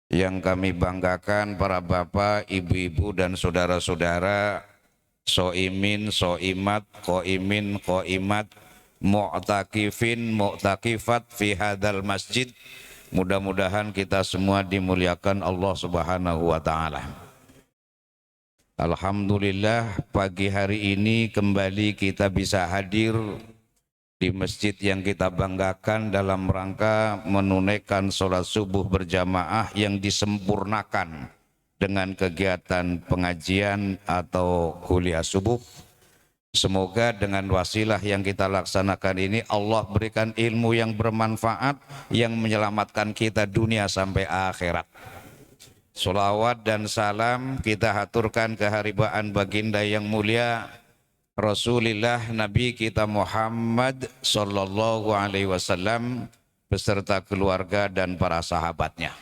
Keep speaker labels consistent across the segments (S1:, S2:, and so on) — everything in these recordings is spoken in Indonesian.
S1: Yang kami banggakan para bapak, ibu-ibu dan saudara-saudara, soimin, soimat, koimin, koimat, mu'takifin, mu'takifat fi hadal masjid. Mudah-mudahan kita semua dimuliakan Allah Subhanahu wa taala. Alhamdulillah, pagi hari ini kembali kita bisa hadir di masjid yang kita banggakan dalam rangka menunaikan sholat subuh berjamaah yang disempurnakan dengan kegiatan pengajian atau kuliah subuh. Semoga dengan wasilah yang kita laksanakan ini Allah berikan ilmu yang bermanfaat yang menyelamatkan kita dunia sampai akhirat. Sholawat dan salam kita haturkan keharibaan baginda yang mulia Rasulullah Nabi kita Muhammad sallallahu alaihi wasallam beserta keluarga dan para sahabatnya.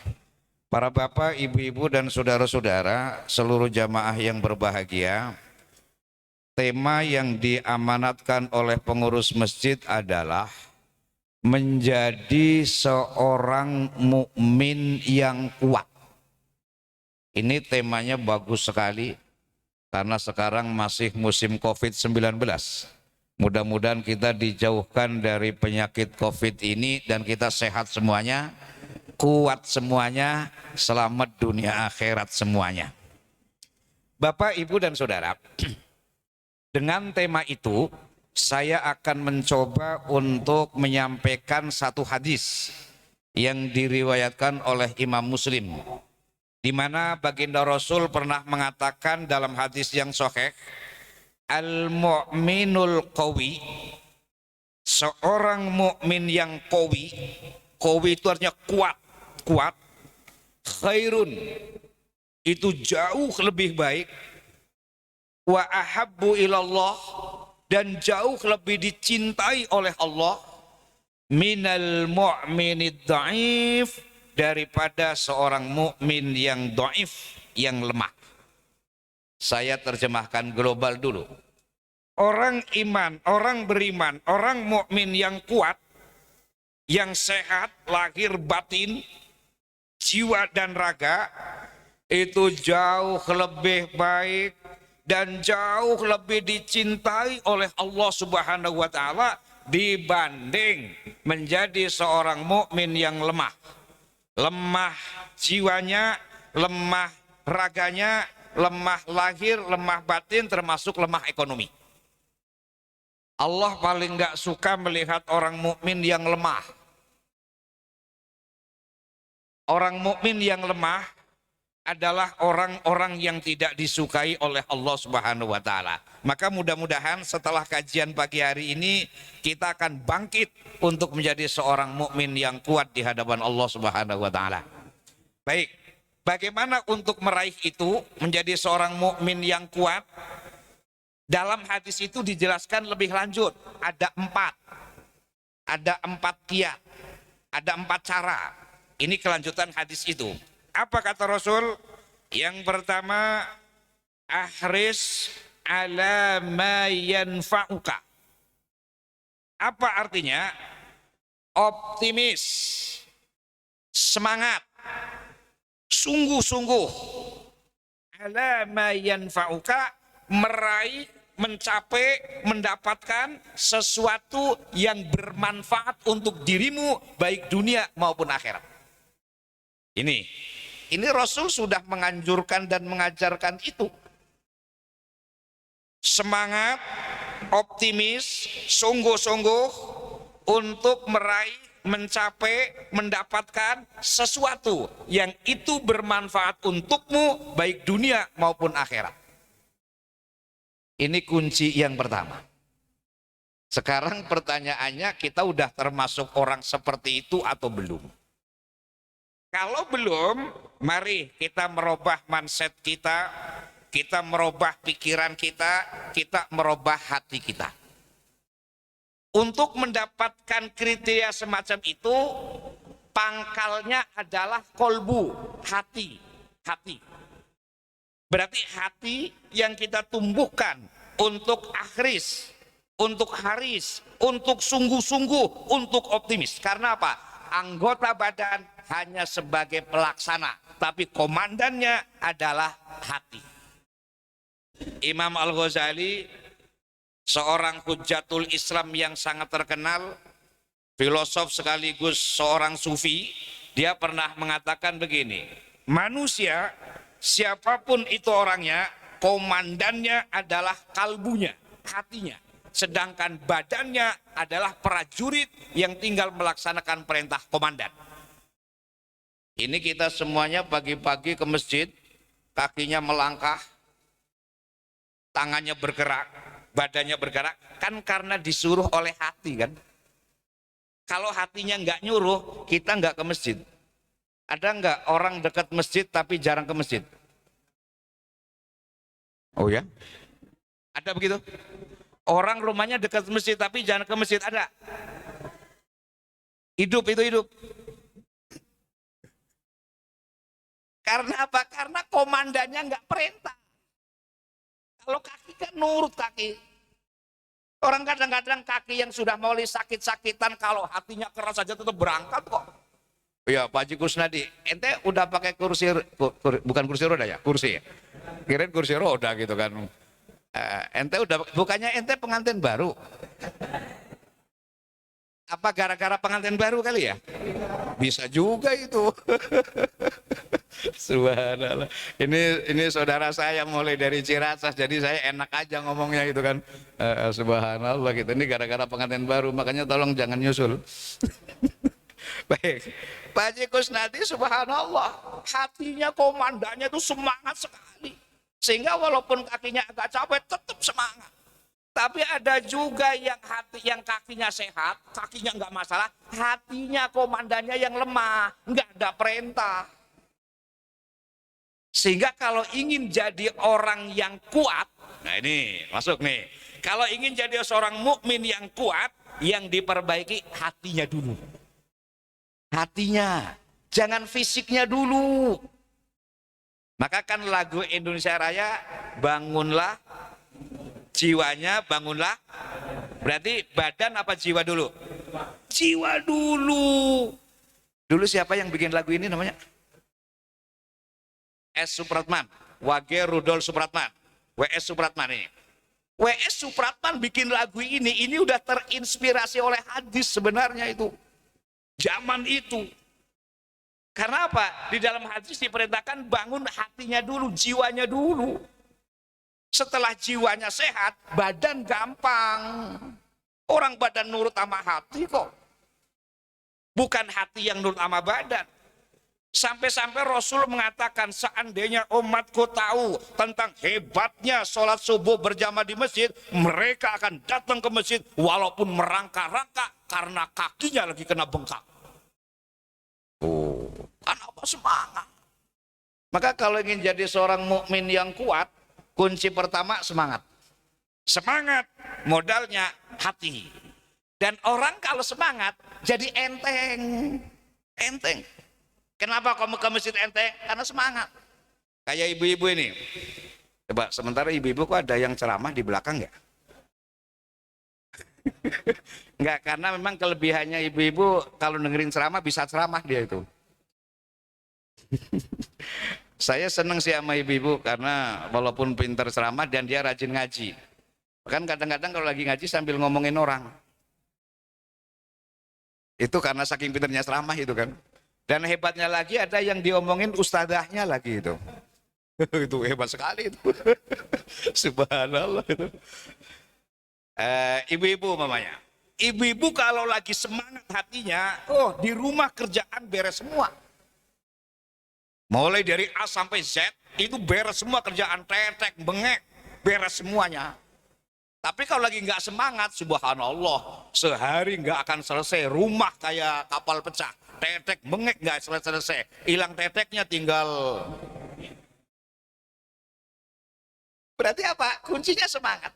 S1: Para bapak, ibu-ibu dan saudara-saudara, seluruh jamaah yang berbahagia, tema yang diamanatkan oleh pengurus masjid adalah menjadi seorang mukmin yang kuat. Ini temanya bagus sekali. Karena sekarang masih musim COVID-19. Mudah-mudahan kita dijauhkan dari penyakit COVID ini dan kita sehat semuanya, kuat semuanya, selamat dunia akhirat semuanya. Bapak, Ibu dan Saudara, dengan tema itu saya akan mencoba untuk menyampaikan satu hadis yang diriwayatkan oleh Imam Muslim, di mana baginda Rasul pernah mengatakan dalam hadis yang sahih, al-mu'minul qawi, seorang mukmin yang qawi, qawi itu artinya kuat, khairun, itu jauh lebih baik, wa ahabbu ilallah, dan jauh lebih dicintai oleh Allah, minal mu'minid dha'if, daripada seorang mukmin yang dhaif, yang lemah. Saya terjemahkan global dulu. Orang iman, orang beriman, orang mukmin yang kuat, yang sehat, lahir batin, jiwa dan raga, itu jauh lebih baik dan jauh lebih dicintai oleh Allah Subhanahu wa taala dibanding menjadi seorang mukmin yang lemah. Lemah jiwanya, lemah raganya, lemah lahir, lemah batin, termasuk lemah ekonomi. Allah paling gak suka melihat orang mukmin yang lemah. Orang mukmin yang lemah adalah orang-orang yang tidak disukai oleh Allah Subhanahu wa taala. Maka mudah-mudahan setelah kajian pagi hari ini kita akan bangkit untuk menjadi seorang mukmin yang kuat di hadapan Allah Subhanahu wa taala. Baik, bagaimana untuk meraih itu menjadi seorang mukmin yang kuat? Dalam hadis itu dijelaskan lebih lanjut, ada empat kiat, ada 4 cara. Ini kelanjutan hadis itu. Apa kata Rasul? Yang pertama, ahris ala ma yanfa'uka. Apa artinya? Optimis, semangat, sungguh-sungguh, ala ma yanfa'uka, meraih, mencapai, mendapatkan sesuatu yang bermanfaat untuk dirimu, baik dunia maupun akhirat. Ini Rasul sudah menganjurkan dan mengajarkan itu. Semangat, optimis, sungguh-sungguh untuk meraih, mencapai, mendapatkan sesuatu yang itu bermanfaat untukmu baik dunia maupun akhirat. Ini kunci yang pertama. Sekarang pertanyaannya, kita udah termasuk orang seperti itu atau belum? Kalau belum, mari kita merubah mindset kita, kita merubah pikiran kita merubah hati kita. Untuk mendapatkan kriteria semacam itu, pangkalnya adalah kolbu, hati. Berarti hati yang kita tumbuhkan untuk akhris, untuk haris, untuk sungguh-sungguh, untuk optimis. Karena apa? Anggota badan, hanya sebagai pelaksana, tapi komandannya adalah hati. Imam Al-Ghazali, seorang hujatul Islam yang sangat terkenal, filosof sekaligus seorang sufi, dia pernah mengatakan begini, manusia siapapun itu orangnya, komandannya adalah kalbunya, hatinya. Sedangkan badannya adalah prajurit yang tinggal melaksanakan perintah komandan. Ini kita semuanya pagi-pagi ke masjid, kakinya melangkah, tangannya bergerak, badannya bergerak, kan karena disuruh oleh hati kan. Kalau hatinya nggak nyuruh, kita nggak ke masjid. Ada nggak orang dekat masjid tapi jarang ke masjid? Oh ya? Ada begitu? Orang rumahnya dekat masjid tapi jarang ke masjid, ada? Hidup itu hidup. Karena apa? Karena komandannya nggak perintah. Kalau kaki kan nurut kaki. Orang kadang-kadang kaki yang sudah mulai sakit-sakitan, kalau hatinya keras saja tetap berangkat kok. Ya Pak Haji Kusnadi, ente udah pakai kursi, bukan kursi roda ya, kursi ya. Kirain kursi roda gitu kan. Ente udah, bukannya ente pengantin baru? Apa gara-gara pengantin baru kali ya? Bisa juga itu. Subhanallah. Ini saudara saya mulai dari Ciracas, jadi saya enak aja ngomongnya gitu kan. Subhanallah gitu. Ini gara-gara pengantin baru, makanya tolong jangan nyusul. Baik. Pak Haji Kusnadi, subhanallah, hatinya komandannya itu semangat sekali. Sehingga walaupun kakinya agak capek tetap semangat. Tapi ada juga yang kakinya sehat, kakinya nggak masalah, hatinya komandannya yang lemah, nggak ada perintah. Sehingga kalau ingin jadi orang yang kuat, nah ini masuk nih. Kalau ingin jadi seorang mukmin yang kuat, yang diperbaiki hatinya dulu. Hatinya, jangan fisiknya dulu. Maka kan lagu Indonesia Raya, bangunlah jiwanya, bangunlah. Berarti badan apa jiwa dulu? Jiwa dulu. Dulu siapa yang bikin lagu ini namanya? S. Supratman, Wage Rudolf Supratman, W.S. Supratman ini. W.S. Supratman bikin lagu ini udah terinspirasi oleh hadis sebenarnya itu. Zaman itu. Karena apa? Di dalam hadis diperintahkan bangun hatinya dulu, jiwanya dulu. Setelah jiwanya sehat, badan gampang. Orang badan nurut sama hati kok. Bukan hati yang nurut sama badan. Sampai-sampai Rasul mengatakan, seandainya umatku tahu tentang hebatnya sholat subuh berjamaah di masjid, mereka akan datang ke masjid walaupun merangkak-rangkak karena kakinya lagi kena bengkak. Oh, kenapa semangat? Maka kalau ingin jadi seorang mukmin yang kuat, kunci pertama semangat. Semangat modalnya hati. Dan orang kalau semangat jadi enteng. Enteng. Kenapa kamu ke masjid enteng? Karena semangat. Kayak ibu-ibu ini. Coba sementara ibu-ibu kok ada yang ceramah di belakang ya? Enggak, karena memang kelebihannya ibu-ibu kalau dengerin ceramah bisa ceramah dia itu. Saya senang sih sama ibu-ibu karena walaupun pintar ceramah dan dia rajin ngaji. Kan kadang-kadang kalau lagi ngaji sambil ngomongin orang. Itu karena saking pintarnya ceramah itu kan. Dan hebatnya lagi ada yang diomongin ustadzahnya lagi itu. Itu hebat sekali itu. Subhanallah itu. Ibu-ibu mamanya. Ibu-ibu kalau lagi semangat hatinya, oh di rumah kerjaan beres semua. Mulai dari A sampai Z itu beres semua kerjaan, tetek, bengek, beres semuanya. Tapi kalau lagi nggak semangat, subhanallah, sehari nggak akan selesai. Rumah kayak kapal pecah, tetek, bengek nggak selesai. Hilang teteknya tinggal. Berarti apa? Kuncinya semangat.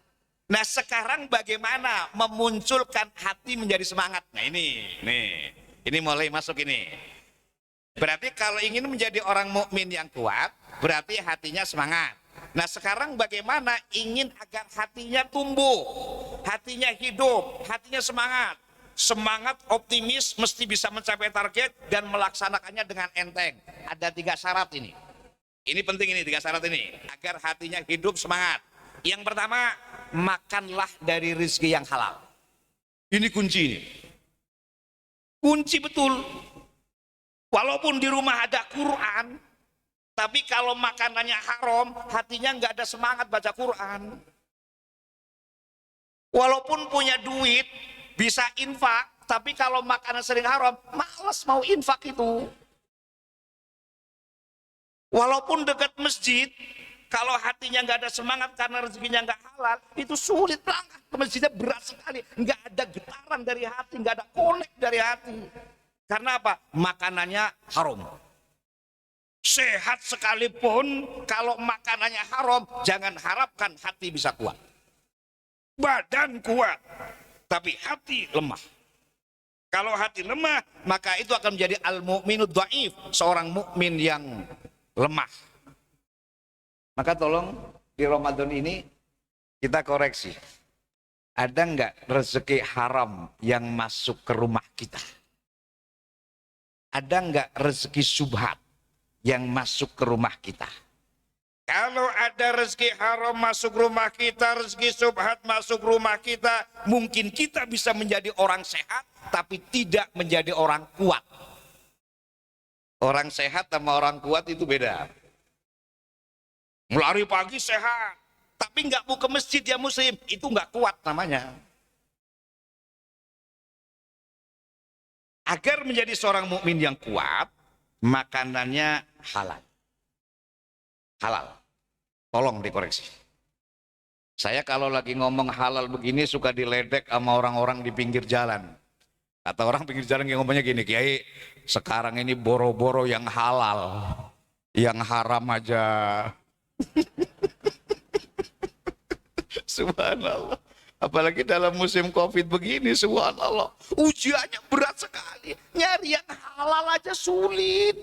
S1: Nah sekarang bagaimana memunculkan hati menjadi semangat? Nah ini mulai masuk ini. Berarti kalau ingin menjadi orang mukmin yang kuat, berarti hatinya semangat. Nah sekarang bagaimana ingin agar hatinya tumbuh, hatinya hidup, hatinya semangat? semangat, optimis, mesti bisa mencapai target dan melaksanakannya dengan enteng. Ada 3 syarat ini. Ini penting ini 3 syarat ini agar hatinya hidup semangat. Yang pertama, makanlah dari rezeki yang halal. Ini kunci ini. Kunci betul. Walaupun di rumah ada Quran, tapi kalau makanannya haram, hatinya nggak ada semangat baca Quran. Walaupun punya duit, bisa infak, tapi kalau makanan sering haram, malas mau infak itu. Walaupun dekat masjid, kalau hatinya nggak ada semangat karena rezekinya nggak halal, itu sulit banget. Ke masjidnya berat sekali, nggak ada getaran dari hati, nggak ada connect dari hati. Karena apa? Makanannya haram. Sehat sekalipun, kalau makanannya haram, jangan harapkan hati bisa kuat. Badan kuat, tapi hati lemah. Kalau hati lemah, maka itu akan menjadi al-mu'minu dhaif, seorang mukmin yang lemah. Maka tolong di Ramadan ini kita koreksi. Ada nggak rezeki haram yang masuk ke rumah kita? Ada nggak rezeki subhat yang masuk ke rumah kita? Kalau ada rezeki haram masuk rumah kita, rezeki subhat masuk rumah kita, mungkin kita bisa menjadi orang sehat, tapi tidak menjadi orang kuat. Orang sehat sama orang kuat itu beda. Melari pagi sehat, tapi nggak mau ke masjid ya muslim, itu nggak kuat namanya. Agar menjadi seorang mukmin yang kuat, makanannya halal. Halal. Tolong dikoreksi. Saya kalau lagi ngomong halal begini suka diledek sama orang-orang di pinggir jalan. Kata orang pinggir jalan yang ngomongnya gini, Kiai, sekarang ini boro-boro yang halal, yang haram aja. Subhanallah. Apalagi dalam musim Covid begini, subhanallah. Ujiannya berat sekali. Nyari yang halal aja sulit.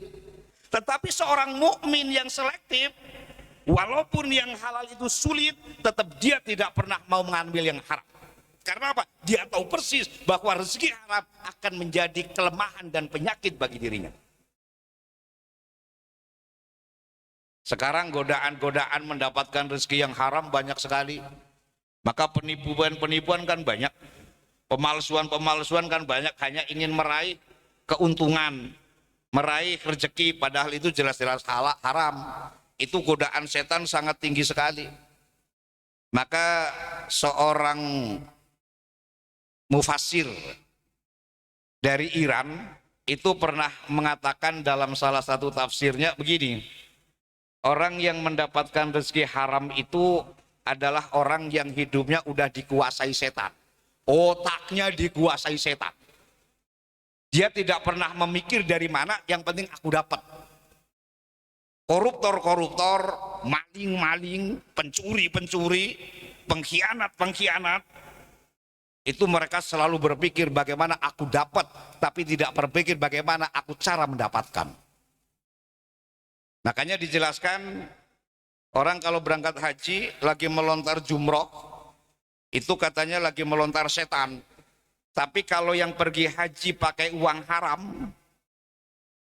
S1: Tetapi seorang mukmin yang selektif, walaupun yang halal itu sulit, tetap dia tidak pernah mau mengambil yang haram. Karena apa? Dia tahu persis bahwa rezeki haram akan menjadi kelemahan dan penyakit bagi dirinya. Sekarang godaan-godaan mendapatkan rezeki yang haram banyak sekali. Maka penipuan-penipuan kan banyak. Pemalsuan-pemalsuan kan banyak, hanya ingin meraih keuntungan, meraih rezeki, padahal itu jelas-jelas haram. Itu godaan setan sangat tinggi sekali. Maka seorang mufassir dari Iran itu pernah mengatakan dalam salah satu tafsirnya begini, orang yang mendapatkan rezeki haram itu adalah orang yang hidupnya udah dikuasai setan, otaknya dikuasai setan. Dia tidak pernah memikir dari mana, yang penting aku dapat. Koruptor-koruptor, maling-maling, pencuri-pencuri, pengkhianat-pengkhianat, itu mereka selalu berpikir bagaimana aku dapat, tapi tidak berpikir bagaimana aku cara mendapatkan. Makanya dijelaskan, orang kalau berangkat haji lagi melontar jumroh, itu katanya lagi melontar setan. Tapi kalau yang pergi haji pakai uang haram,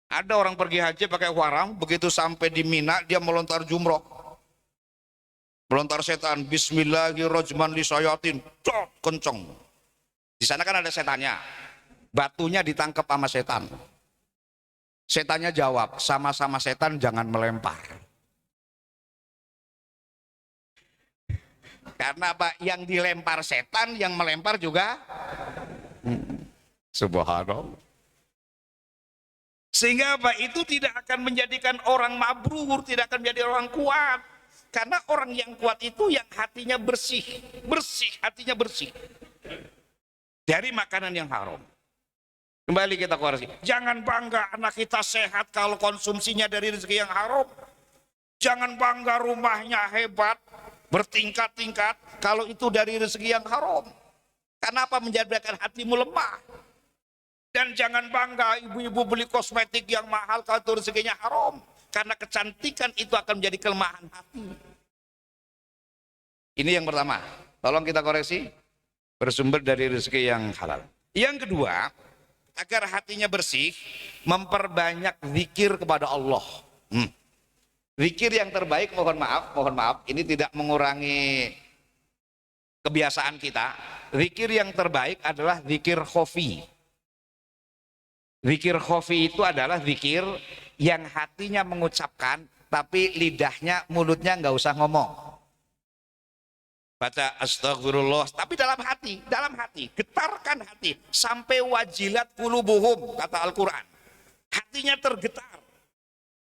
S1: ada orang pergi haji pakai uang haram, begitu sampai di Mina dia melontar jumroh, melontar setan, bismillahirrahmanirrahim, kenceng. Di sana kan ada setannya, batunya ditangkap sama setan. Setannya jawab, sama-sama setan jangan melempar. Karena apa? Yang dilempar setan, yang melempar juga subhanallah. Sehingga apa? Itu tidak akan menjadikan orang mabrur, tidak akan menjadi orang kuat. Karena orang yang kuat itu yang hatinya bersih, hatinya bersih dari makanan yang haram. Kembali kita koreksi, jangan bangga anak kita sehat kalau konsumsinya dari rezeki yang haram. Jangan bangga rumahnya hebat, bertingkat-tingkat kalau itu dari rezeki yang haram. Kenapa menjadikan hatimu lemah? Dan jangan bangga ibu-ibu beli kosmetik yang mahal kalau itu rezekinya haram. Karena kecantikan itu akan menjadi kelemahan hati. Ini yang pertama, tolong kita koreksi, bersumber dari rezeki yang halal. Yang kedua, agar hatinya bersih, memperbanyak zikir kepada Allah. Zikir yang terbaik, mohon maaf, ini tidak mengurangi kebiasaan kita. Zikir yang terbaik adalah zikir khofi. Zikir khofi itu adalah zikir yang hatinya mengucapkan, tapi lidahnya, mulutnya nggak usah ngomong. Baca astagfirullah, tapi dalam hati, getarkan hati sampai wajilat qulubuhum, kata Al-Quran. Hatinya tergetar.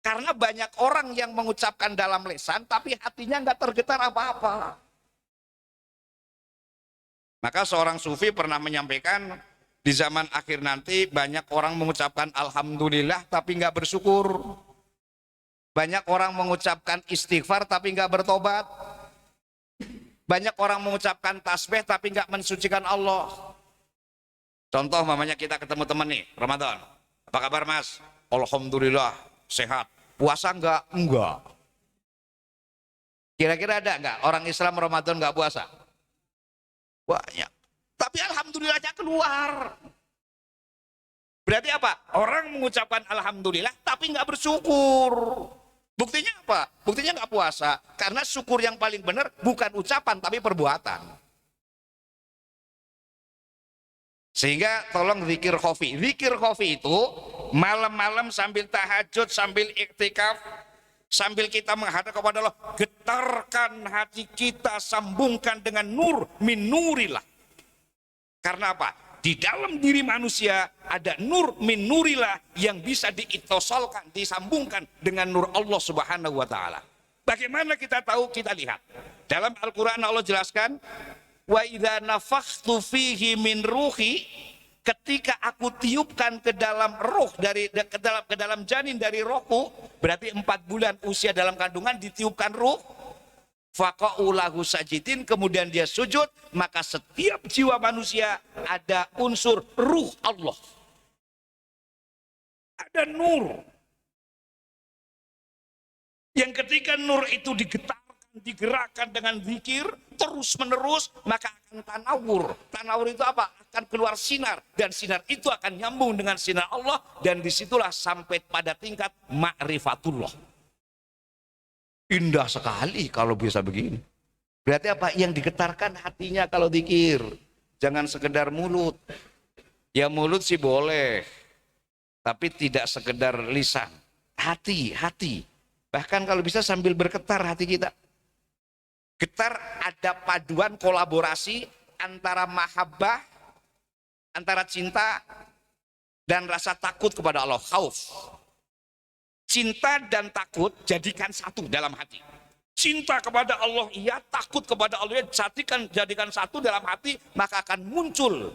S1: Karena banyak orang yang mengucapkan dalam lisan, tapi hatinya nggak tergetar apa-apa. Maka seorang sufi pernah menyampaikan, di zaman akhir nanti banyak orang mengucapkan alhamdulillah tapi nggak bersyukur. Banyak orang mengucapkan istighfar tapi nggak bertobat. Banyak orang mengucapkan tasbih tapi nggak mensucikan Allah. Contoh mamanya kita ketemu teman nih, Ramadan. Apa kabar mas? Alhamdulillah, sehat. Puasa enggak? Enggak. Kira-kira ada enggak orang Islam Ramadan enggak puasa? Banyak. Tapi alhamdulillahnya keluar. Berarti apa? Orang mengucapkan alhamdulillah tapi enggak bersyukur. Buktinya apa? Buktinya enggak puasa. Karena syukur yang paling benar bukan ucapan tapi perbuatan. Sehingga tolong zikir khofi. Zikir khofi itu malam-malam sambil tahajud, sambil iktikaf, sambil kita menghadap kepada Allah, getarkan hati kita, sambungkan dengan nur min nurillah. Karena apa? Di dalam diri manusia ada nur min nurillah yang bisa diitosolkan, disambungkan dengan nur Allah Subhanahu wa taala. Bagaimana kita tahu? Kita lihat. Dalam Al-Qur'an Allah jelaskan, wa idza nafakhtu fihi min ruhi, ketika aku tiupkan ke dalam roh ke dalam janin dari rohku, berarti 4 bulan usia dalam kandungan ditiupkan ruh, faqa'u lahu sajidin, kemudian dia sujud, maka setiap jiwa manusia ada unsur ruh Allah. Ada nur. Yang ketika nur itu digerakkan dengan zikir terus menerus, maka akan tanawur. Tanawur itu apa? Akan keluar sinar, dan sinar itu akan nyambung dengan sinar Allah, dan disitulah sampai pada tingkat ma'rifatullah. Indah sekali kalau bisa begini. Berarti apa? Yang digetarkan hatinya kalau zikir, jangan sekedar mulut. Ya mulut sih boleh, tapi tidak sekedar lisan. Hati. Bahkan kalau bisa sambil bergetar hati kita. Getar, ada paduan kolaborasi antara mahabbah, antara cinta dan rasa takut kepada Allah, khauf. Cinta dan takut jadikan satu dalam hati. Cinta kepada Allah iya, takut kepada Allah iya, jadikan satu dalam hati, maka akan muncul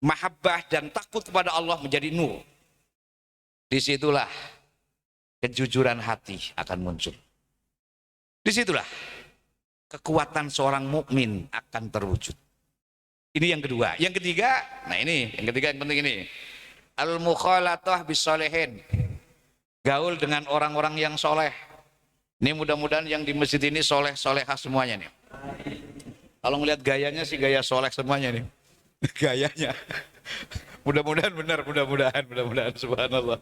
S1: mahabbah dan takut kepada Allah menjadi nur. Disitulah kejujuran hati akan muncul. Disitulah kekuatan seorang mukmin akan terwujud. Ini yang kedua. Yang ketiga, nah ini yang ketiga yang penting ini. Al-mukhalatah bis-sholihin. Gaul dengan orang-orang yang soleh. Ini mudah-mudahan yang di masjid ini soleh-solehah semuanya nih. Kalau ngelihat gayanya sih gaya soleh semuanya nih. Gayanya. Mudah-mudahan benar, mudah-mudahan subhanallah.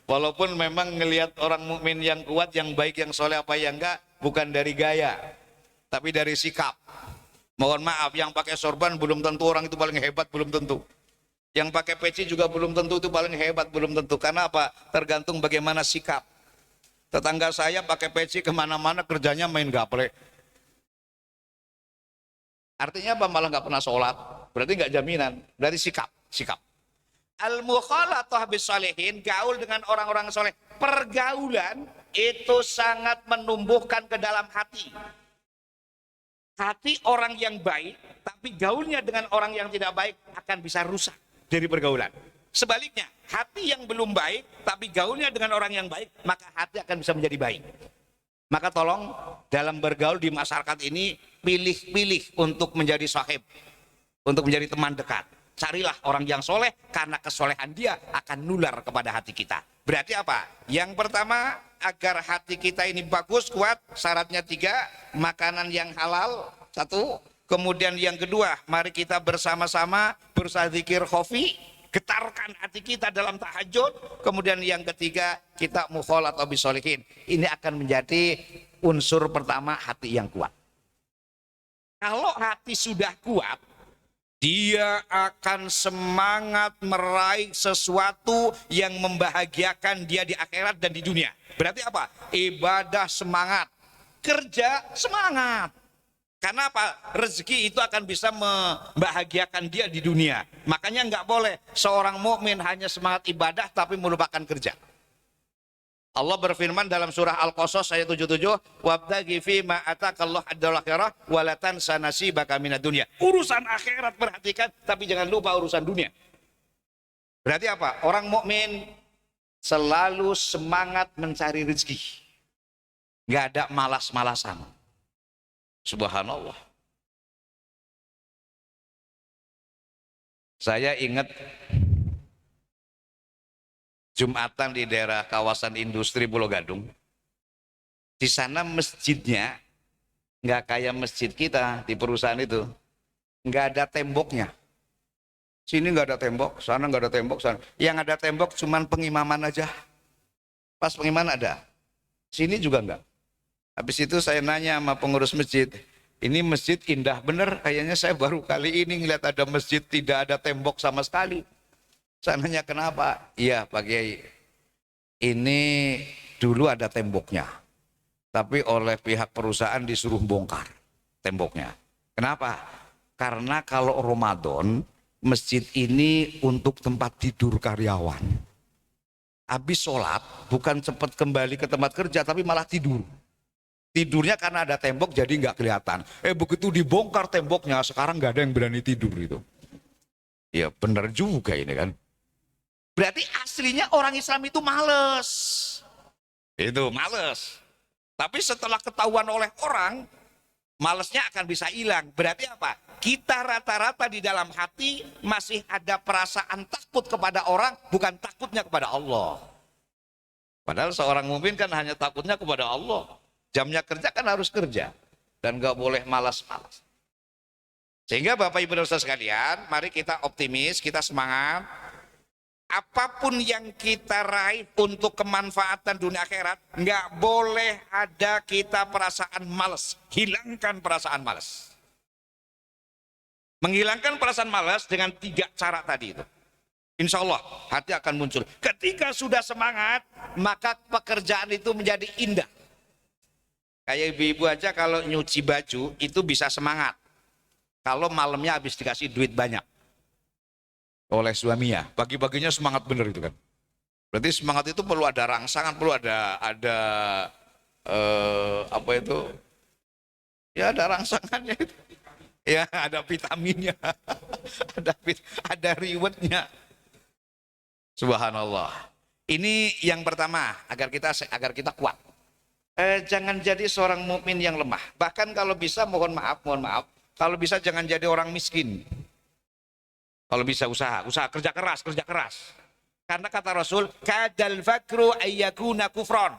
S1: Walaupun memang ngelihat orang mukmin yang kuat, yang baik, yang soleh apa yang enggak, bukan dari gaya, tapi dari sikap. Mohon maaf, yang pakai sorban belum tentu orang itu paling hebat, belum tentu. Yang pakai peci juga belum tentu itu paling hebat, belum tentu. Karena apa? Tergantung bagaimana sikap. Tetangga saya pakai peci kemana-mana kerjanya main gaple. Artinya apa? Malah nggak pernah sholat. Berarti nggak jaminan. Dari sikap. Al-mukhalatah bis-sholihin, gaul dengan orang-orang soleh. Pergaulan itu sangat menumbuhkan ke dalam hati. Hati orang yang baik, tapi gaulnya dengan orang yang tidak baik akan bisa rusak dari pergaulan. Sebaliknya, hati yang belum baik, tapi gaulnya dengan orang yang baik, maka hati akan bisa menjadi baik. Maka tolong dalam bergaul di masyarakat ini, pilih-pilih untuk menjadi sahib, untuk menjadi teman dekat. Carilah orang yang soleh, karena kesolehan dia akan nular kepada hati kita. Berarti apa? Yang pertama, agar hati kita ini bagus, kuat, syaratnya 3, makanan yang halal, 1, Kemudian yang kedua, mari kita bersama-sama berusaha zikir khafi, getarkan hati kita dalam tahajud. Kemudian yang ketiga, kita mukhalat atau bisolihin. Ini akan menjadi unsur pertama, hati yang kuat. Kalau hati sudah kuat, dia akan semangat meraih sesuatu yang membahagiakan dia di akhirat dan di dunia. Berarti apa? Ibadah semangat, kerja semangat. Karena apa? Rezeki itu akan bisa membahagiakan dia di dunia. Makanya nggak boleh seorang mukmin hanya semangat ibadah tapi melupakan kerja. Allah berfirman dalam surah Al-Qasas ayat 77, "Wabtaghi fi ma atakallahu ad-darul akhirah wa la tansa nasibaka minad dunya." Urusan akhirat perhatikan, tapi jangan lupa urusan dunia. Berarti apa? Orang mukmin selalu semangat mencari rezeki. Nggak ada malas-malasan. Subhanallah. Saya ingat Jumatan di daerah kawasan industri Pulau Gadung. Di sana masjidnya nggak kayak masjid kita di perusahaan itu. Nggak ada temboknya. Sini nggak ada tembok, sana nggak ada tembok, sana. Yang ada tembok cuman pengimaman aja. Pas pengimaman ada. Sini juga nggak. Habis itu saya nanya sama pengurus masjid, ini masjid indah bener, kayaknya saya baru kali ini ngeliat ada masjid tidak ada tembok sama sekali. Saya nanya kenapa? Iya Pak Kiai, ini dulu ada temboknya, tapi oleh pihak perusahaan disuruh bongkar temboknya. Kenapa? Karena kalau Ramadan, masjid ini untuk tempat tidur karyawan. Habis sholat, bukan cepat kembali ke tempat kerja, tapi malah tidur. Tidurnya karena ada tembok jadi nggak kelihatan. Begitu dibongkar temboknya, sekarang nggak ada yang berani tidur itu. Ya benar juga ini kan. Berarti aslinya orang Islam itu males. Itu males. Tapi setelah ketahuan oleh orang, malesnya akan bisa hilang. Berarti apa? Kita rata-rata di dalam hati masih ada perasaan takut kepada orang, bukan takutnya kepada Allah. Padahal seorang mukmin kan hanya takutnya kepada Allah. Jamnya kerja kan harus kerja dan nggak boleh malas-malas. Sehingga Bapak Ibu dan Saudara sekalian, mari kita optimis, kita semangat. Apapun yang kita raih untuk kemanfaatan dunia akhirat, nggak boleh ada kita perasaan malas. Hilangkan perasaan malas. Menghilangkan perasaan malas dengan 3 cara tadi itu. Insya Allah hati akan muncul. Ketika sudah semangat, maka pekerjaan itu menjadi indah. Kayak ibu-ibu aja kalau nyuci baju itu bisa semangat. Kalau malamnya habis dikasih duit banyak oleh suaminya, pagi-paginya semangat bener itu kan. Berarti semangat itu perlu ada rangsangan, perlu ada apa itu? Ya ada rangsangannya itu. Ya ada vitaminnya, ada rewardnya. Subhanallah. Ini yang pertama agar kita kuat. Jangan jadi seorang mukmin yang lemah. Bahkan kalau bisa mohon maaf, kalau bisa jangan jadi orang miskin. Kalau bisa usaha kerja keras. Karena kata Rasul, kadal fakru ayyakuna kufron.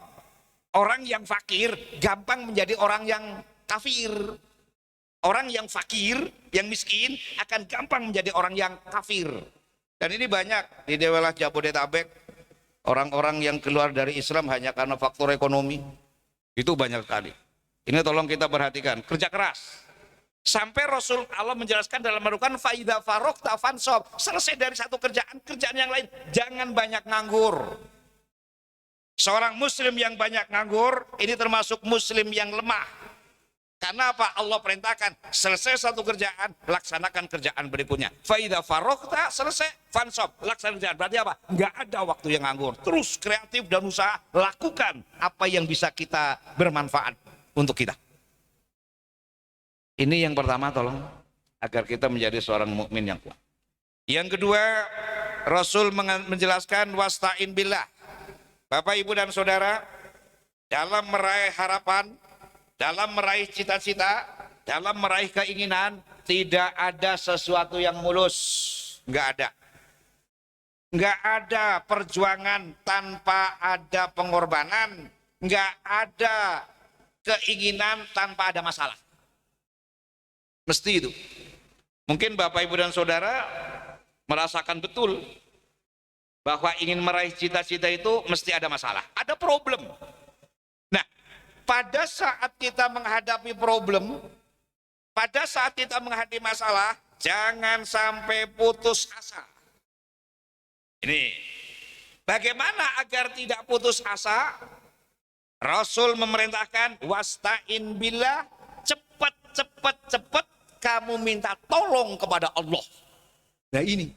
S1: Orang yang fakir gampang menjadi orang yang kafir. Orang yang fakir, yang miskin akan gampang menjadi orang yang kafir. Dan ini banyak di daerah Jabodetabek, orang-orang yang keluar dari Islam hanya karena faktor ekonomi. Itu banyak sekali. Ini tolong kita perhatikan, kerja keras. Sampai Rasul Allah menjelaskan dalam Al-Quran, faida farokta fansob. Selesai dari satu kerjaan yang lain. Jangan banyak nganggur. Seorang muslim yang banyak nganggur, ini termasuk muslim yang lemah. Karena apa? Allah perintahkan, selesai satu kerjaan, laksanakan kerjaan berikutnya. Faida farokta, selesai, fansob, laksanakan kerjaan. Berarti apa? Nggak ada waktu yang nganggur. Terus kreatif dan usaha, lakukan apa yang bisa kita bermanfaat untuk kita. Ini yang pertama, tolong, agar kita menjadi seorang mukmin yang kuat. Yang kedua, Rasul menjelaskan wasta'in billah. Bapak, Ibu, dan Saudara, dalam meraih harapan, dalam meraih cita-cita, dalam meraih keinginan, tidak ada sesuatu yang mulus. Nggak ada. Nggak ada perjuangan tanpa ada pengorbanan. Nggak ada keinginan tanpa ada masalah. Mesti itu. Mungkin Bapak Ibu dan Saudara merasakan betul bahwa ingin meraih cita-cita itu mesti ada masalah, ada problem. Nah, pada saat kita menghadapi problem, pada saat kita menghadapi masalah, jangan sampai putus asa. Ini bagaimana agar tidak putus asa? Rasul memerintahkan wasta'in billah, cepat kamu minta tolong kepada Allah. Nah ini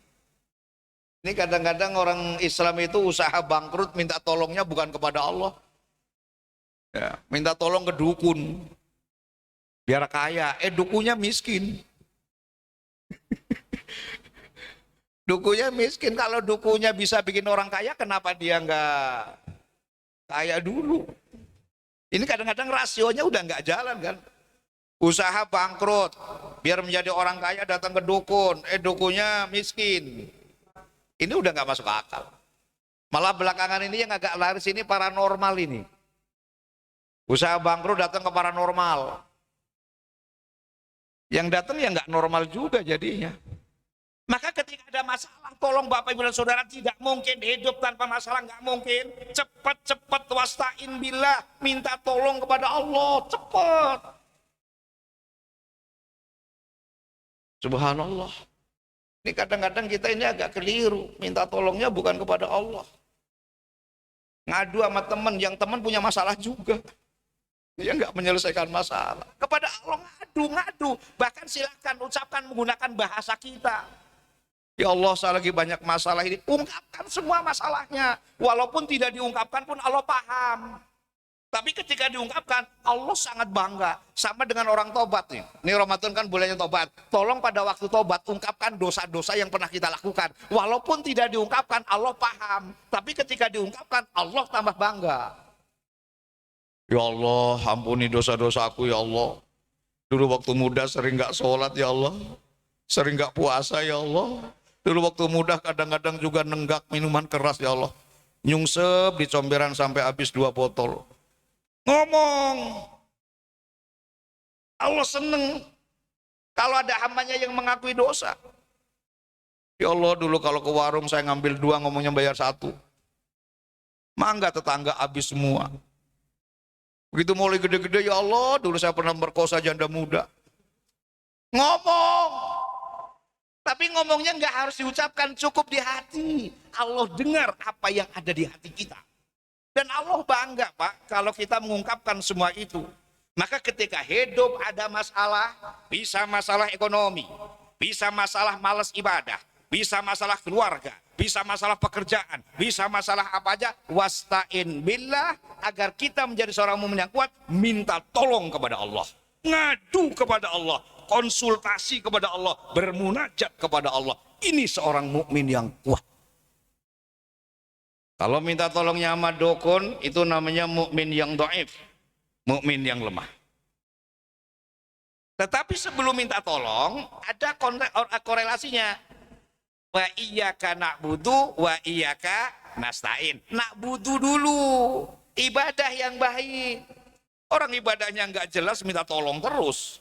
S1: kadang-kadang orang Islam itu usaha bangkrut minta tolongnya bukan kepada Allah. Ya, minta tolong ke dukun. Biar kaya, dukunnya miskin. Dukunya miskin. Kalau dukunya bisa bikin orang kaya, kenapa dia nggak kaya dulu? Ini kadang-kadang rasionya udah nggak jalan kan. Usaha bangkrut, biar menjadi orang kaya datang ke dukun, dukunya miskin. Ini udah nggak masuk akal. Malah belakangan ini yang agak laris ini paranormal ini. Usaha bangkrut datang ke paranormal. Yang datang ya nggak normal juga jadinya. Maka ketika ada masalah, tolong Bapak Ibu dan Saudara, tidak mungkin hidup tanpa masalah, nggak mungkin. Cepat wasta'in billah, minta tolong kepada Allah, cepat. Subhanallah. Ini kadang-kadang kita ini agak keliru, minta tolongnya bukan kepada Allah. Ngadu sama teman, yang teman punya masalah juga. Dia nggak menyelesaikan masalah. Kepada Allah ngadu. Bahkan silakan ucapkan menggunakan bahasa kita. Ya Allah, saya lagi banyak masalah ini. Ungkapkan semua masalahnya. Walaupun tidak diungkapkan pun Allah paham. Tapi ketika diungkapkan, Allah sangat bangga. Sama dengan orang tobat nih. Ini Ramadan kan bulannya tobat. Tolong pada waktu tobat, ungkapkan dosa-dosa yang pernah kita lakukan. Walaupun tidak diungkapkan, Allah paham. Tapi ketika diungkapkan, Allah tambah bangga. Ya Allah, ampuni dosa-dosa aku ya Allah. Dulu waktu muda sering gak sholat ya Allah. Sering gak puasa ya Allah. Dulu waktu muda kadang-kadang juga nenggak minuman keras ya Allah. Nyungsep di comberan sampai habis 2 botol. Ngomong. Allah seneng kalau ada hambanya yang mengakui dosa. Ya Allah, dulu kalau ke warung saya ngambil 2, ngomongnya bayar 1. Mangga tetangga habis semua. Begitu mulai gede-gede, ya Allah, dulu saya pernah merkosa janda muda. Ngomong. Tapi ngomongnya nggak harus diucapkan, cukup di hati. Allah dengar apa yang ada di hati kita. Dan Allah bangga, Pak, kalau kita mengungkapkan semua itu. Maka ketika hidup ada masalah, bisa masalah ekonomi, bisa masalah malas ibadah, bisa masalah keluarga, bisa masalah pekerjaan, bisa masalah apa aja, wasta'in billah, agar kita menjadi seorang mukmin yang kuat, minta tolong kepada Allah, ngadu kepada Allah, konsultasi kepada Allah, bermunajat kepada Allah. Ini seorang mukmin yang kuat. Kalau minta tolongnya sama dukun, itu namanya mukmin yang dhaif, mukmin yang lemah. Tetapi sebelum minta tolong, ada korelasinya. Wa iyyaka na'budu wa iyyaka nasta'in. Na'budu dulu, ibadah yang baik. Orang ibadahnya nggak jelas minta tolong terus.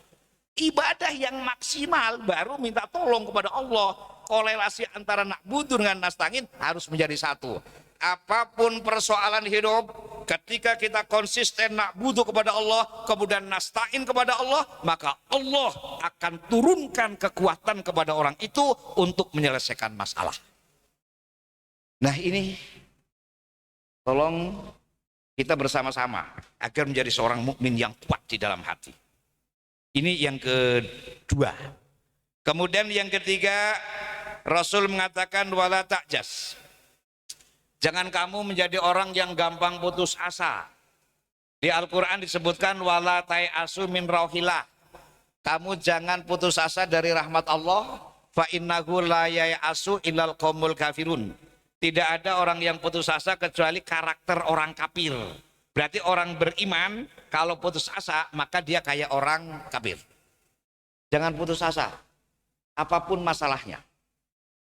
S1: Ibadah yang maksimal baru minta tolong kepada Allah. Korelasi antara na'budu dengan nasta'in harus menjadi satu. Apapun persoalan hidup, ketika kita konsisten na'budu kepada Allah, kemudian nasta'in kepada Allah, maka Allah akan turunkan kekuatan kepada orang itu untuk menyelesaikan masalah. Nah ini, tolong kita bersama-sama agar menjadi seorang mukmin yang kuat di dalam hati. Ini yang kedua. Kemudian yang ketiga, Rasul mengatakan wala ta'jas. Jangan kamu menjadi orang yang gampang putus asa. Di Al-Quran disebutkan wala ta'asu min rauhillah. Kamu jangan putus asa dari rahmat Allah. Fa innahu la ya'asu illal qaumul kafirun. Tidak ada orang yang putus asa kecuali karakter orang kafir. Berarti orang beriman kalau putus asa maka dia kayak orang kafir. Jangan putus asa. Apapun masalahnya.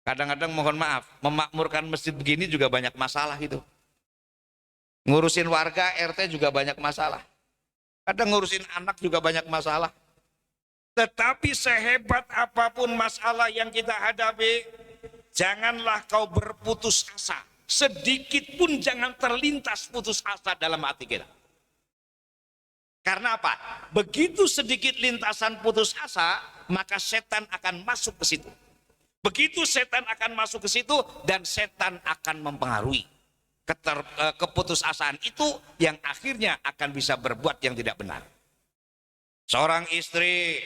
S1: Kadang-kadang mohon maaf, memakmurkan masjid begini juga banyak masalah itu. Ngurusin warga, RT juga banyak masalah. Kadang ngurusin anak juga banyak masalah. Tetapi sehebat apapun masalah yang kita hadapi, janganlah kau berputus asa. Sedikit pun jangan terlintas putus asa dalam hati kita. Karena apa? Begitu sedikit lintasan putus asa, maka setan akan masuk ke situ. Begitu setan akan masuk ke situ, dan setan akan mempengaruhi. Keputusasaan itu yang akhirnya akan bisa berbuat yang tidak benar. Seorang istri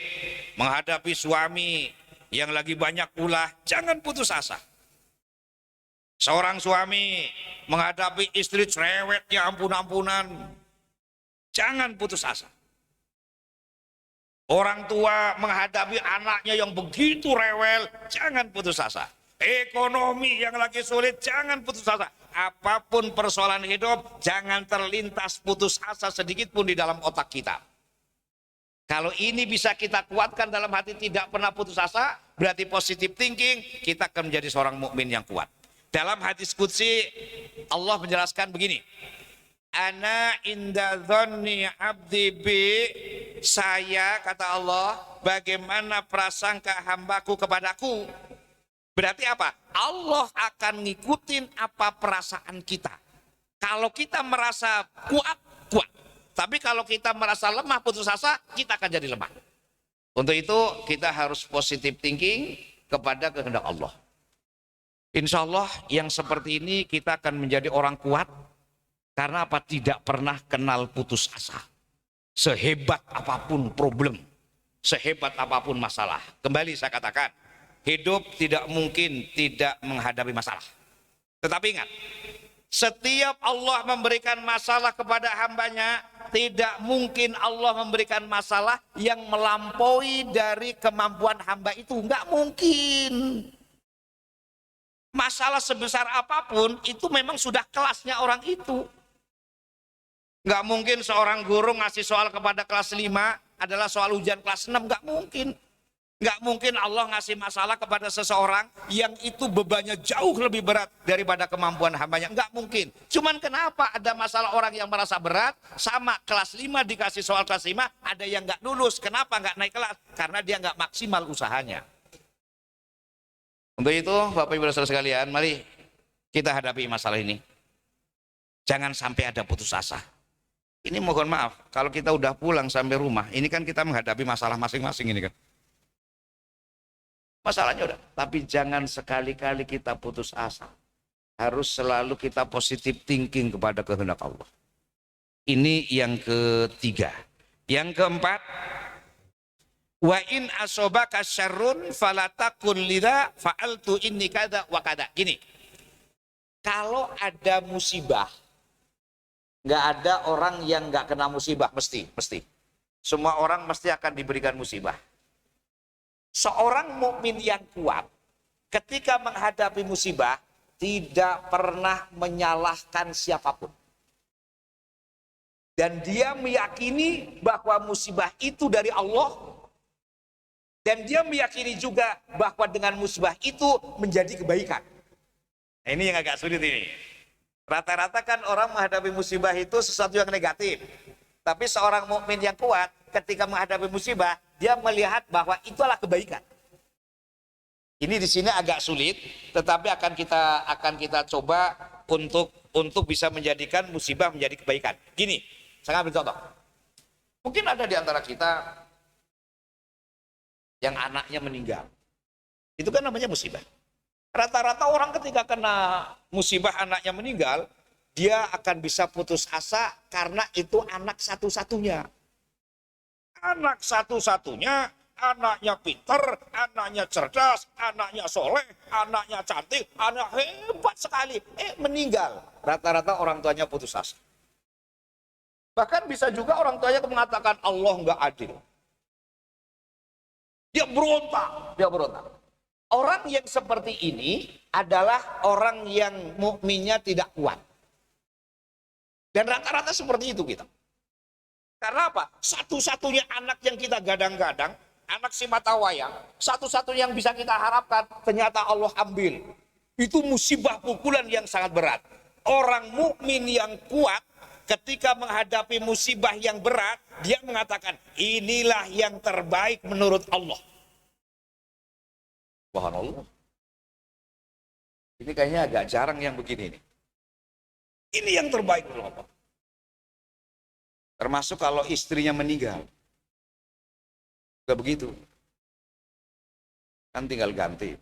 S1: menghadapi suami yang lagi banyak ulah, jangan putus asa. Seorang suami menghadapi istri cerewetnya ampun-ampunan, jangan putus asa. Orang tua menghadapi anaknya yang begitu rewel, jangan putus asa. Ekonomi yang lagi sulit, jangan putus asa. Apapun persoalan hidup, jangan terlintas putus asa sedikit pun di dalam otak kita. Kalau ini bisa kita kuatkan dalam hati, tidak pernah putus asa, berarti positive thinking, kita akan menjadi seorang mukmin yang kuat. Dalam hadis qudsi, Allah menjelaskan begini, Ana inda dhonni abdi bi, saya, kata Allah, bagaimana prasangka hambaku kepadaku. Berarti apa? Allah akan ngikutin apa perasaan kita. Kalau kita merasa kuat, kuat. Tapi kalau kita merasa lemah, putus asa, kita akan jadi lemah. Untuk itu kita harus positive thinking kepada kehendak Allah. Insya Allah yang seperti ini kita akan menjadi orang kuat. Karena apa? Tidak pernah kenal putus asa. Sehebat apapun problem, sehebat apapun masalah. Kembali saya katakan, hidup tidak mungkin tidak menghadapi masalah. Tetapi ingat, setiap Allah memberikan masalah kepada hambanya, tidak mungkin Allah memberikan masalah yang melampaui dari kemampuan hamba itu. Enggak mungkin. Masalah sebesar apapun itu memang sudah kelasnya orang itu. Enggak mungkin seorang guru ngasih soal kepada kelas 5 adalah soal ujian kelas 6. Enggak mungkin. Nggak mungkin Allah ngasih masalah kepada seseorang yang itu bebannya jauh lebih berat daripada kemampuan hambanya. Nggak mungkin. Cuman kenapa ada masalah orang yang merasa berat, sama kelas 5 dikasih soal kelas 5, ada yang nggak lulus. Kenapa nggak naik kelas? Karena dia nggak maksimal usahanya. Untuk itu, Bapak Ibu Saudara sekalian, mari kita hadapi masalah ini. Jangan sampai ada putus asa. Ini mohon maaf, kalau kita udah pulang sampai rumah, ini kan kita menghadapi masalah masing-masing ini kan. Masalahnya udah, tapi jangan sekali-kali kita putus asa. Harus selalu kita positive thinking kepada kehendak Allah. Ini yang ketiga. Yang keempat, wa in asobaka syarrun falatakun lidha fa'altu inni kada wa kada. Gini, kalau ada musibah, nggak ada orang yang nggak kena musibah, mesti. Semua orang mesti akan diberikan musibah. Seorang mukmin yang kuat ketika menghadapi musibah tidak pernah menyalahkan siapapun. Dan dia meyakini bahwa musibah itu dari Allah. Dan dia meyakini juga bahwa dengan musibah itu menjadi kebaikan. Nah, ini yang agak sulit ini. Rata-rata kan orang menghadapi musibah itu sesuatu yang negatif. Tapi seorang mukmin yang kuat ketika menghadapi musibah, dia melihat bahwa itulah kebaikan. Ini di sini agak sulit, tetapi akan kita coba untuk bisa menjadikan musibah menjadi kebaikan. Gini, saya ambil contoh. Mungkin ada di antara kita yang anaknya meninggal. Itu kan namanya musibah. Rata-rata orang ketika kena musibah anaknya meninggal, dia akan bisa putus asa karena itu anak satu-satunya. Anak satu-satunya, anaknya pinter, anaknya cerdas, anaknya soleh, anaknya cantik, anak hebat sekali. Meninggal. Rata-rata orang tuanya putus asa. Bahkan bisa juga orang tuanya mengatakan Allah nggak adil. Dia berontak. Orang yang seperti ini adalah orang yang mukminnya tidak kuat. Dan rata-rata seperti itu kita. Karena apa? Satu-satunya anak yang kita gadang-gadang, anak si mata wayang, satu-satunya yang bisa kita harapkan, ternyata Allah ambil. Itu musibah pukulan yang sangat berat. Orang mukmin yang kuat, ketika menghadapi musibah yang berat, dia mengatakan, inilah yang terbaik menurut Allah. Subhanallah. Ini kayaknya agak jarang yang begini nih. Ini yang terbaik menurut Allah. Termasuk kalau istrinya meninggal. Gak begitu. Kan tinggal ganti.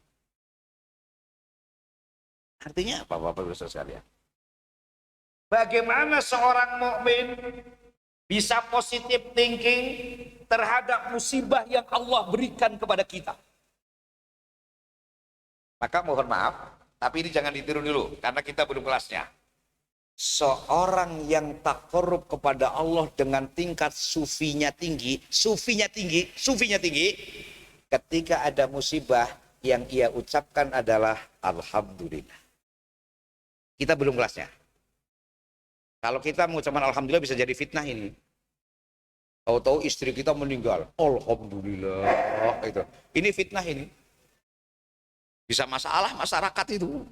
S1: Artinya apa Bapak-Ibu sekalian? Bagaimana seorang mukmin bisa positive thinking terhadap musibah yang Allah berikan kepada kita? Maka mohon maaf, tapi ini jangan ditiru dulu karena kita belum kelasnya. Seorang yang takarrub kepada Allah dengan tingkat sufinya tinggi, ketika ada musibah yang ia ucapkan adalah alhamdulillah. Kita belum kelasnya. Kalau kita mengucapkan alhamdulillah bisa jadi fitnah ini. Tahu-tahu istri kita meninggal, alhamdulillah itu. Ini fitnah ini. Bisa masalah masyarakat itu.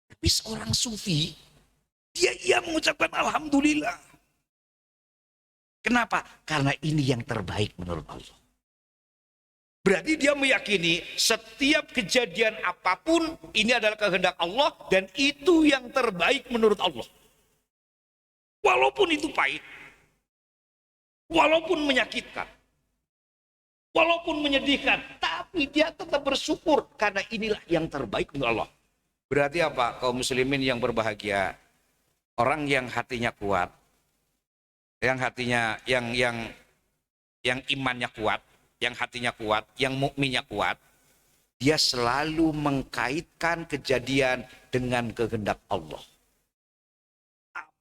S1: Tapi seorang sufi, dia mengucapkan alhamdulillah. Kenapa? Karena ini yang terbaik menurut Allah. Berarti dia meyakini setiap kejadian apapun ini adalah kehendak Allah dan itu yang terbaik menurut Allah. Walaupun itu pahit, walaupun menyakitkan, walaupun menyedihkan, tapi dia tetap bersyukur karena inilah yang terbaik menurut Allah. Berarti apa? Kaum muslimin yang berbahagia, orang yang hatinya kuat, yang hatinya yang imannya kuat, yang hatinya kuat, yang mukminnya kuat, dia selalu mengkaitkan kejadian dengan kehendak Allah.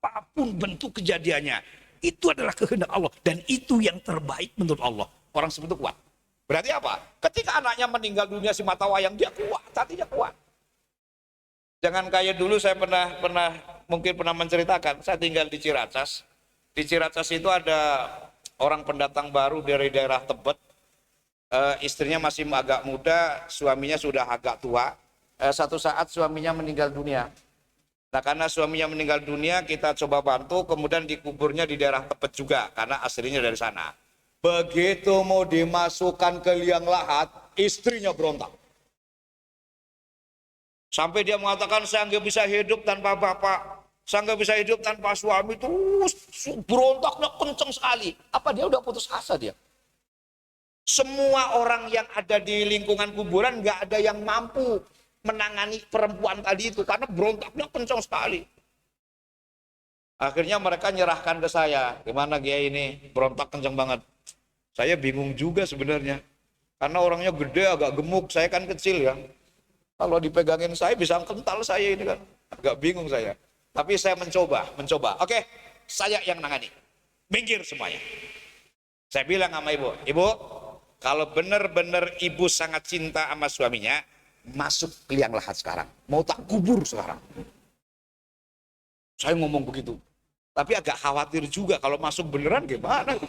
S1: Apapun bentuk kejadiannya, itu adalah kehendak Allah dan itu yang terbaik menurut Allah. Orang seperti itu kuat. Berarti apa? Ketika anaknya meninggal dunia si mata wayang, dia kuat, hatinya kuat. Jangan kayak dulu saya mungkin pernah menceritakan, saya tinggal di Ciracas. Di Ciracas itu ada orang pendatang baru dari daerah Tebet. Istrinya masih agak muda, suaminya sudah agak tua. Satu saat suaminya meninggal dunia. Nah karena suaminya meninggal dunia, kita coba bantu, kemudian dikuburnya di daerah Tebet juga, karena aslinya dari sana. Begitu mau dimasukkan ke liang lahat, istrinya berontak. Sampai dia mengatakan, saya nggak bisa hidup tanpa bapak, saya nggak bisa hidup tanpa suami, terus berontaknya kenceng sekali. Apa dia udah putus asa dia? Semua orang yang ada di lingkungan kuburan nggak ada yang mampu menangani perempuan tadi itu karena berontaknya kencang sekali. Akhirnya mereka nyerahkan ke saya, gimana Kiai ini berontak kencang banget. Saya bingung juga sebenarnya, karena orangnya gede agak gemuk, saya kan kecil ya. Kalau dipegangin saya bisa kental saya ini kan, agak bingung saya. Tapi saya mencoba. Oke, saya yang nangani, minggir semuanya. Saya bilang sama ibu, kalau benar-benar ibu sangat cinta sama suaminya, masuk ke liang lahat sekarang, mau tak kubur sekarang. Saya ngomong begitu, tapi agak khawatir juga kalau masuk beneran gimana.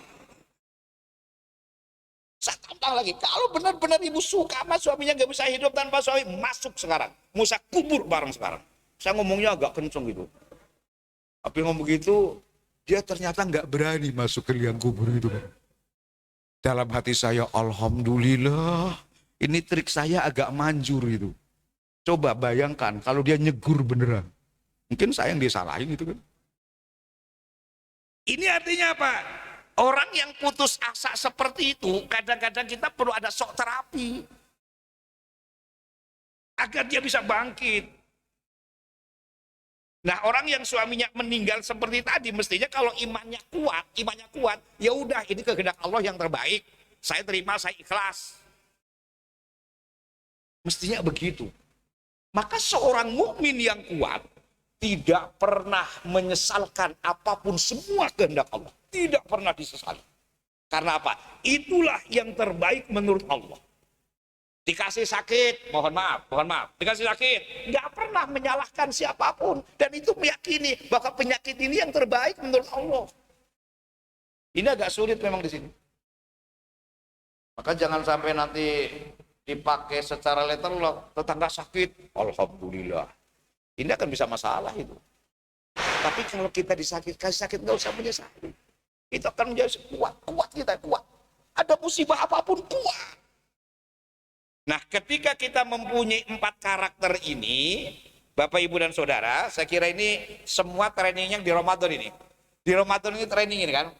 S1: Saya tantang lagi, kalau benar-benar ibu suka sama suaminya nggak bisa hidup tanpa suami, masuk sekarang, mau saya kubur bareng sekarang. Saya ngomongnya agak kenceng gitu, tapi ngomong begitu, dia ternyata nggak berani masuk ke liang kubur itu. Dalam hati saya, alhamdulillah. Ini trik saya agak manjur itu. Coba bayangkan kalau dia nyegur beneran. Mungkin saya yang disalahin itu kan. Ini artinya apa? Orang yang putus asa seperti itu, kadang-kadang kita perlu ada shock terapi. Agar dia bisa bangkit. Nah orang yang suaminya meninggal seperti tadi, mestinya kalau imannya kuat, ya udah ini kehendak Allah yang terbaik. Saya terima, saya ikhlas. Mestinya begitu. Maka seorang mukmin yang kuat tidak pernah menyesalkan apapun semua kehendak Allah. Tidak pernah disesali. Karena apa? Itulah yang terbaik menurut Allah. Dikasih sakit, mohon maaf. Dikasih sakit, nggak pernah menyalahkan siapapun. Dan itu meyakini bahwa penyakit ini yang terbaik menurut Allah. Ini agak sulit memang di sini. Maka jangan sampai nanti dipakai secara letterlock, tetangga sakit, alhamdulillah. Ini akan bisa masalah itu. Tapi kalau kita kasih sakit nggak usah menyesali. Itu akan menjadi kuat kita kuat. Ada musibah apapun kuat. Nah, ketika kita mempunyai 4 karakter ini, Bapak, Ibu, dan Saudara, saya kira ini semua trainingnya di Ramadan ini. Di Ramadan ini training ini kan.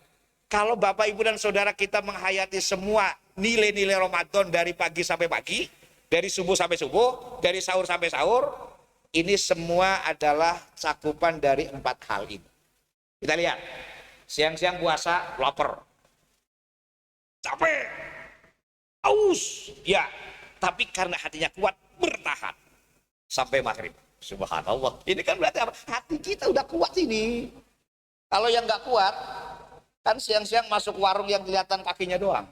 S1: Kalau Bapak, Ibu, dan Saudara kita menghayati semua nilai-nilai Ramadan dari pagi sampai pagi, dari subuh sampai subuh, dari sahur sampai sahur, ini semua adalah cakupan dari 4 hal ini. Kita lihat, siang-siang puasa, lapar, capek, aus, ya, tapi karena hatinya kuat, bertahan sampai maghrib. Subhanallah. Ini kan berarti apa? Hati kita udah kuat ini. Kalau yang nggak kuat, kan siang-siang masuk warung yang kelihatan kakinya doang.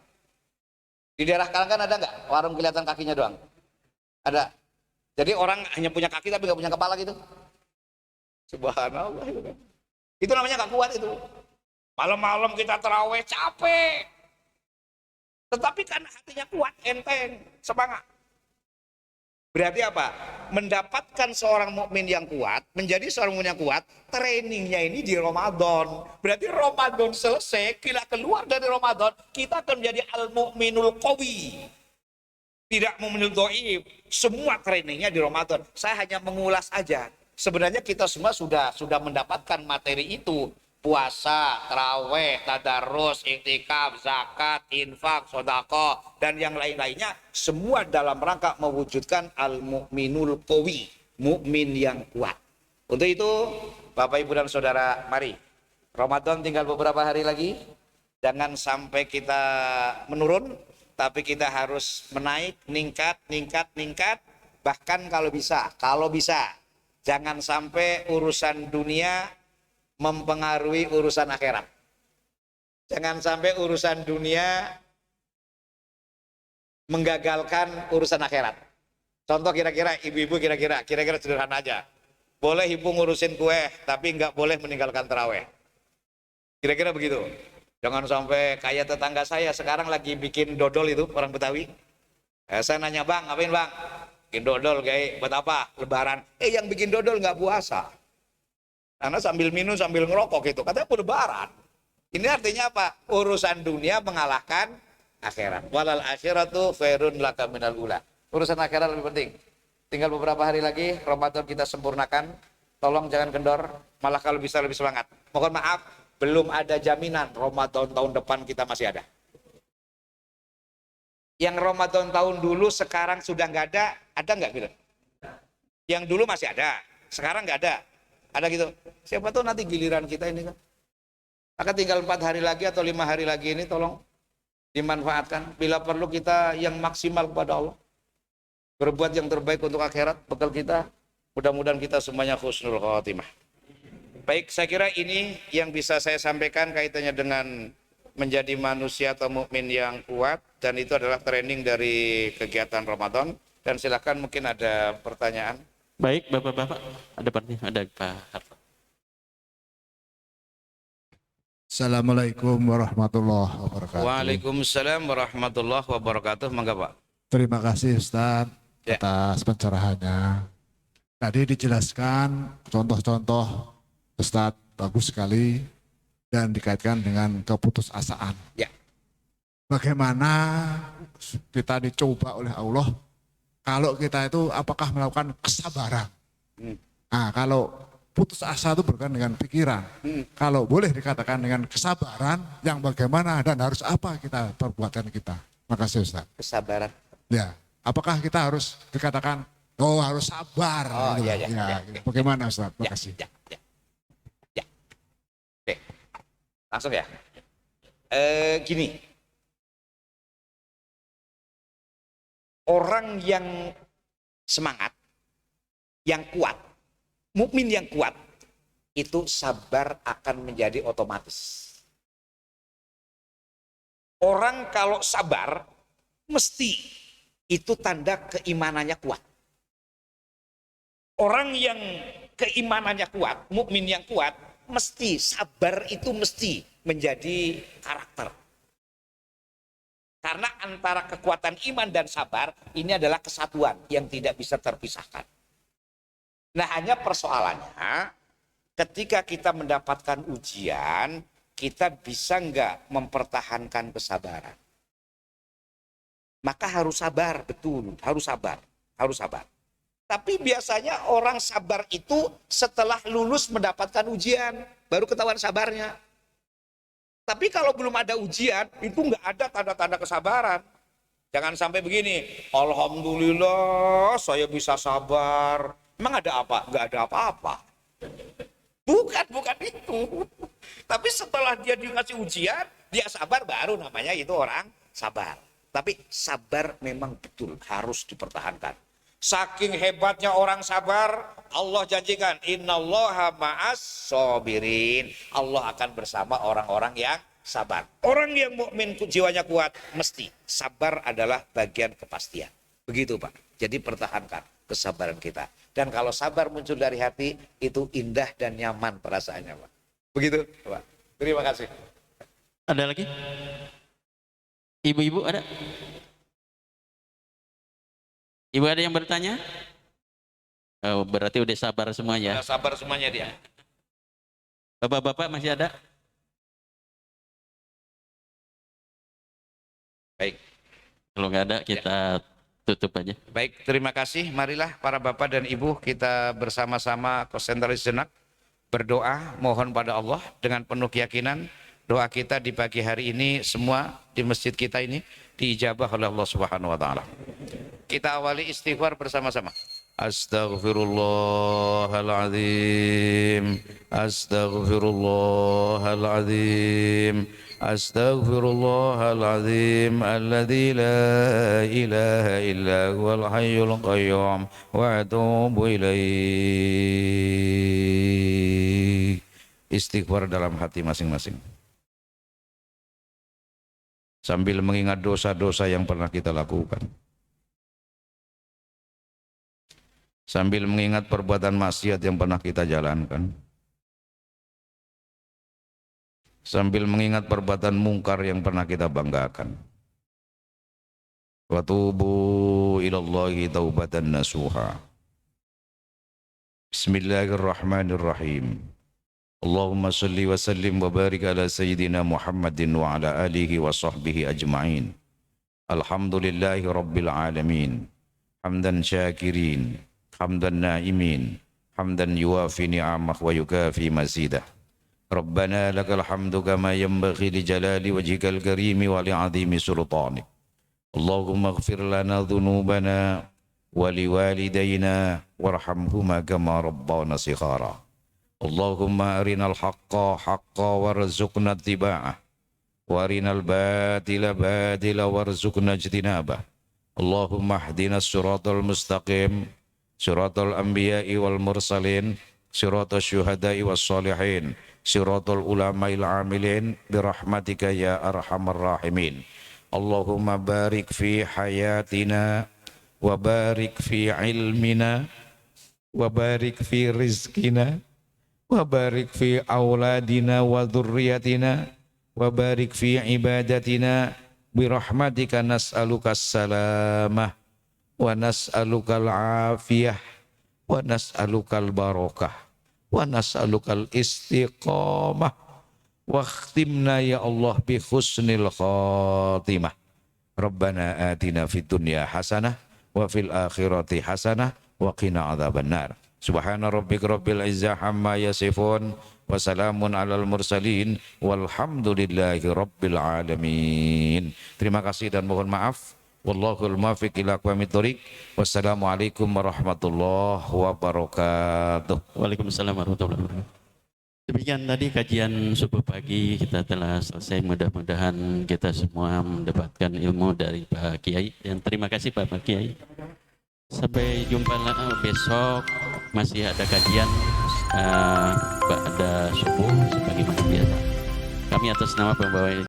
S1: Di daerah kalian kan ada nggak warung kelihatan kakinya doang? Ada. Jadi orang hanya punya kaki tapi nggak punya kepala gitu. Subhanallah itu kan. Itu namanya nggak kuat itu. Malam-malam kita terawih capek. Tetapi karena hatinya kuat, enteng, semangat. Berarti apa? Mendapatkan seorang mukmin yang kuat, menjadi seorang mukmin yang kuat, trainingnya ini di Ramadan. Berarti Ramadan selesai, kita keluar dari Ramadan, kita akan menjadi al-mu'minul qawi. Tidak mukminul dhaif. Semua trainingnya di Ramadan. Saya hanya mengulas aja. Sebenarnya kita semua sudah mendapatkan materi itu. Puasa, taraweh, tadarus, iktikaf, zakat, infak, sedekah, dan yang lain-lainnya, semua dalam rangka mewujudkan al-mu'minul qawi, mukmin yang kuat. Untuk itu, Bapak, Ibu, dan Saudara, mari. Ramadan tinggal beberapa hari lagi. Jangan sampai kita menurun, tapi kita harus menaik, ningkat. Bahkan kalau bisa, jangan sampai urusan dunia mempengaruhi urusan akhirat. Jangan sampai urusan dunia menggagalkan urusan akhirat. Contoh kira-kira ibu-ibu kira-kira sederhana aja. Boleh ibu ngurusin kue, tapi nggak boleh meninggalkan taraweh. Kira-kira begitu. Jangan sampai kayak tetangga saya sekarang lagi bikin dodol itu, orang Betawi. Saya nanya, bang, ngapain bang? Bikin dodol kayak buat apa? Lebaran. Yang bikin dodol nggak puasa. Karena sambil minum sambil ngerokok gitu, katanya lebaran. Ini artinya apa? Urusan dunia mengalahkan akhirat. Walal akhiratu khairun laka minal ula. Urusan akhirat lebih penting. Tinggal beberapa hari lagi Ramadan kita sempurnakan. Tolong jangan kendor, malah kalau bisa lebih semangat. Mohon maaf, belum ada jaminan Ramadan tahun depan kita masih ada. Yang Ramadan tahun dulu sekarang sudah nggak ada nggak gitu? Yang dulu masih ada, sekarang nggak ada. Ada gitu. Siapa tahu nanti giliran kita ini kan. Maka tinggal 4 hari lagi atau 5 hari lagi ini tolong dimanfaatkan. Bila perlu kita yang maksimal kepada Allah. Berbuat yang terbaik untuk akhirat, bekal kita. Mudah-mudahan kita semuanya husnul khatimah. Baik, saya kira ini yang bisa saya sampaikan kaitannya dengan menjadi manusia atau mukmin yang kuat. Dan itu adalah training dari kegiatan Ramadan. Dan silakan mungkin ada pertanyaan.
S2: Baik, Bapak-bapak, ada Pak Harto.
S3: Assalamualaikum warahmatullahi wabarakatuh.
S1: Waalaikumsalam warahmatullahi wabarakatuh. Mangga Pak.
S3: Terima kasih Ustaz
S1: Ya.
S3: atas pencerahannya. Tadi dijelaskan contoh-contoh Ustaz bagus sekali dan dikaitkan dengan keputusasaan.
S1: Ya.
S3: Bagaimana kita dicoba oleh Allah kalau kita itu apakah melakukan kesabaran? Nah, kalau putus asa itu berkaitan dengan pikiran. Kalau boleh dikatakan dengan kesabaran, yang bagaimana dan harus apa kita perbuatan kita? Makasih Ustaz.
S1: Kesabaran.
S3: Ya, apakah kita harus dikatakan, oh harus sabar?
S1: Oh,
S3: gitu.
S1: iya.
S3: Gitu. Bagaimana Ustaz?
S1: Ya,
S3: Makasih.
S1: ya. Oke, langsung ya. Gini. Orang yang semangat, yang kuat, mukmin yang kuat, itu sabar akan menjadi otomatis. Orang kalau sabar, mesti itu tanda keimanannya kuat. Orang yang keimanannya kuat, mukmin yang kuat, mesti sabar itu mesti menjadi karakter. Karena antara kekuatan iman dan sabar ini adalah kesatuan yang tidak bisa terpisahkan. Nah, hanya persoalannya ketika kita mendapatkan ujian, kita bisa nggak mempertahankan kesabaran? Maka harus sabar, betul, harus sabar, harus sabar. Tapi biasanya orang sabar itu setelah lulus mendapatkan ujian, baru ketahuan sabarnya. Tapi kalau belum ada ujian, itu nggak ada tanda-tanda kesabaran. Jangan sampai begini, alhamdulillah saya bisa sabar. Emang ada apa? Nggak ada apa-apa. Bukan itu. Tapi setelah dia dikasih ujian, dia sabar, baru namanya itu orang sabar. Tapi sabar memang betul harus dipertahankan. Saking hebatnya orang sabar, Allah janjikan, innallaha ma'as sabirin. Allah akan bersama orang-orang yang sabar. Orang yang mukmin jiwanya kuat, mesti sabar adalah bagian kepastian. Begitu Pak. Jadi pertahankan kesabaran kita. Dan kalau sabar muncul dari hati, itu indah dan nyaman perasaannya Pak. Begitu Pak. Terima kasih.
S2: Ada lagi? Ibu-ibu ada? Ibu ada yang bertanya? Oh, berarti udah sabar semuanya.
S1: Udah sabar semuanya dia.
S2: Bapak-bapak masih ada?
S1: Baik.
S2: Kalau nggak ada kita tutup aja.
S1: Baik, terima kasih. Marilah para bapak dan ibu kita bersama-sama konsentrasi sejenak. Berdoa, mohon pada Allah dengan penuh keyakinan. Doa kita di pagi hari ini semua di masjid kita ini diijabah oleh Allah Subhanahu wa taala. Kita awali istighfar bersama-sama. Astaghfirullahaladzim, astaghfirullahaladzim, astaghfirullahaladzim, alladzi la ilaha illa huwal hayyul qayyum wa atubu ilaih. Istighfar dalam hati masing-masing. Sambil mengingat dosa-dosa yang pernah kita lakukan. Sambil mengingat perbuatan maksiat yang pernah kita jalankan. Sambil mengingat perbuatan mungkar yang pernah kita banggakan. Wa tubu ilallahi taubatan nasuha. Bismillahirrahmanirrahim. Allahumma salli wa sallim wa barik ala sayyidina Muhammadin wa ala alihi wa sahbihi ajma'in. Alhamdulillahi rabbil alamin. Hamdan syakirin, hamdan na'imin, hamdan yuwafi ni'amah wa yukafi mazidah. Rabbana lakal hamdu kama yanbaghi li jalali wajhikal karimi wa li'azimi sultanik. Allahumma ighfir lana dhunubana wa liwalidayna warhamhuma kama rabbana sighara. Allahumma arinal haqqa haqqa warzuqna ittiba'ah wa arinal batila batila warzuqna ijtinabah. Allahumma hdina siratal mustaqim siratal anbiya'i wal mursalin siratal syuhada'i was salihin siratal ulama'il amilin birahmatika ya arhamar rahimin. Allahumma barik fi hayatina wa barik fi ilmina wa barik fi rizkina wa barik fi auladina wa dhurriyyatina wa barik fi ibadatina birahmatika nas'aluka salamah wa nas'aluka al-afiyah wa nas'aluka al-barakah wa nas'aluka al-istiqamah wa khtimna ya Allah bi husnil khatimah. Rabbana atina fid dunya hasanah wa fil akhirati hasanah wa qina adzabannar. Subhana rabbika rabbil izzati amma yasifun wa salamun alal mursalin walhamdulillahi rabbil alamin. Terima kasih dan mohon maaf. Wallahul muwaffiq ila aqwamit thoriq. Wassalamualaikum warahmatullahi wabarakatuh.
S2: Waalaikumsalam warahmatullahi wabarakatuh. Demikian tadi kajian subuh pagi kita telah selesai. Mudah-mudahan kita semua mendapatkan ilmu dari Pak Kiai. Dan terima kasih Pak Kiai. Sampai jumpa besok, masih ada kajian pada subuh sebagaimana biasa. Kami atas nama pembawa